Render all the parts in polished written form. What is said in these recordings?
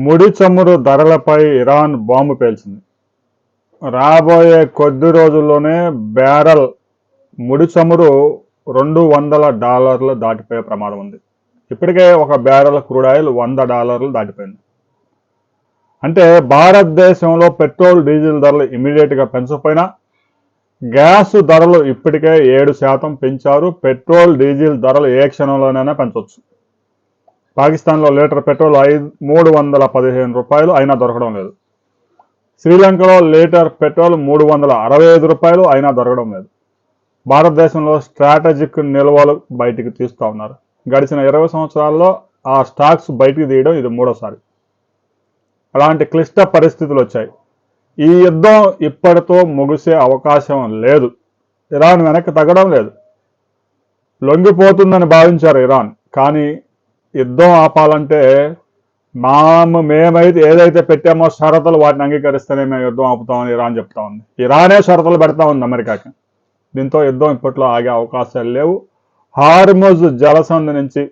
ముడి చమురు ధరలపై ఇరాన్ బాంబు పేల్చింది. రాబోయే కొద్ది రోజుల్లోనే బ్యారెల్ ముడి చమురు $200 దాటిపోయే ప్రమాదం ఉంది. ఇప్పటికే ఒక బ్యారెల్ క్రూడ్ ఆయిల్ $100 దాటిపోయింది. అంటే భారతదేశంలో పెట్రోల్ డీజిల్ ధరలు ఇమీడియట్గా పెంచకపోయినా గ్యాస్ ధరలు ఇప్పటికే 7% పెంచారు. పెట్రోల్ డీజిల్ ధరలు ఏ క్షణంలోనైనా పెంచవచ్చు. పాకిస్తాన్లో లీటర్ పెట్రోల్ $315 అయినా దొరకడం లేదు. శ్రీలంకలో లీటర్ పెట్రోల్ $365 అయినా దొరకడం లేదు. భారతదేశంలో స్ట్రాటజిక్ నిల్వలు బయటికి తీస్తూ ఉన్నారు. గడిచిన 20 సంవత్సరాల్లో ఆ స్టాక్స్ బయటికి తీయడం ఇది మూడోసారి. అలాంటి క్లిష్ట పరిస్థితులు వచ్చాయి. ఈ యుద్ధం ఇప్పటితో ముగిసే అవకాశం లేదు. ఇరాన్ వెనక్కి తగ్గడం లేదు. లొంగిపోతుందని భావించారు ఇరాన్. కానీ యుద్ధం ఆపాలంటే మేమైతే ఏదైతే పెట్టామో షరతులు వాటిని అంగీకరిస్తేనే మేము యుద్ధం ఆపుతామని ఇరాన్ చెప్తా ఉంది. ఇరానే షరతులు పెడతా ఉంది అమెరికాకి. దీంతో యుద్ధం ఇప్పట్లో ఆగే అవకాశాలు లేవు. హార్ముజ్ జలసంధి నుంచి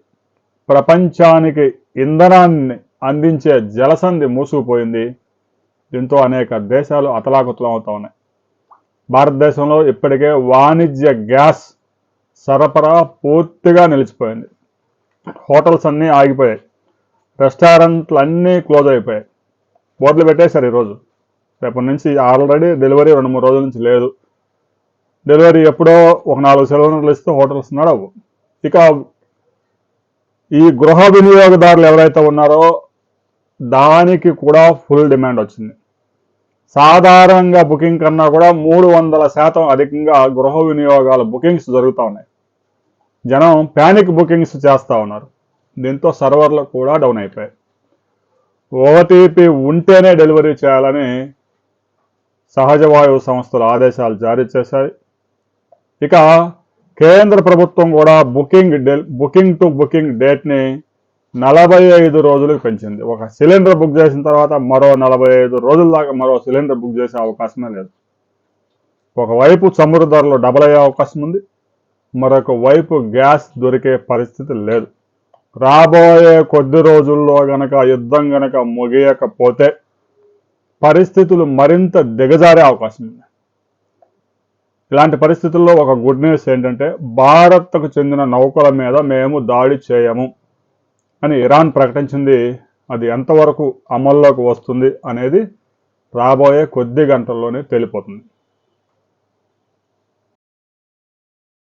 ప్రపంచానికి ఇంధనాన్ని అందించే జలసంధి మూసుకుపోయింది. దీంతో అనేక దేశాలు అతలాకుతలం అవుతా ఉన్నాయి. భారతదేశంలో ఇప్పటికే వాణిజ్య గ్యాస్ సరఫరా పూర్తిగా నిలిచిపోయింది. హోటల్స్ అన్నీ ఆగిపోయాయి. రెస్టారెంట్లు అన్నీ క్లోజ్ అయిపోయాయి. బోర్డులు పెట్టేశారు ఈరోజు. రేపటి నుంచి ఆల్రెడీ డెలివరీ 2-3 రోజుల నుంచి లేదు. డెలివరీ ఎప్పుడో ఒక 4 సిలిండర్లు ఇస్తే హోటల్స్ నడవు. ఇక ఈ గృహ వినియోగదారులు ఎవరైతే ఉన్నారో దానికి కూడా ఫుల్ డిమాండ్ వచ్చింది. సాధారణంగా బుకింగ్ కన్నా కూడా 300% అధికంగా గృహ వినియోగాల బుకింగ్స్ జరుగుతూ ఉన్నాయి. జనం ప్యానిక్ బుకింగ్స్ చేస్తూ ఉన్నారు. దీంతో సర్వర్లు కూడా డౌన్ అయిపోయాయి. ఓటీపీ ఉంటేనే డెలివరీ చేయాలని సహజ వాయువు సంస్థలు ఆదేశాలు జారీ చేశాయి. ఇక కేంద్ర ప్రభుత్వం కూడా బుకింగ్ టు బుకింగ్ డేట్ని 45 రోజులకు పెంచింది. ఒక సిలిండర్ బుక్ చేసిన తర్వాత మరో 45 రోజుల దాకా మరో సిలిండర్ బుక్ చేసే అవకాశమే లేదు. ఒకవైపు చమురు ధరలు డబల్ అయ్యే అవకాశం ఉంది. మరొక వైపు గ్యాస్ దొరికే పరిస్థితి లేదు. రాబోయే కొద్ది రోజుల్లో గనక యుద్ధం గనక ముగియకపోతే పరిస్థితులు మరింత దిగజారే అవకాశం ఉంది. ఇలాంటి పరిస్థితుల్లో ఒక గుడ్ న్యూస్ ఏంటంటే భారత్కు చెందిన నౌకల మీద మేము దాడి చేయము అని ఇరాన్ ప్రకటించింది. అది ఎంతవరకు అమల్లోకి వస్తుంది అనేది రాబోయే కొద్ది గంటల్లోనే తేలిపోతుంది.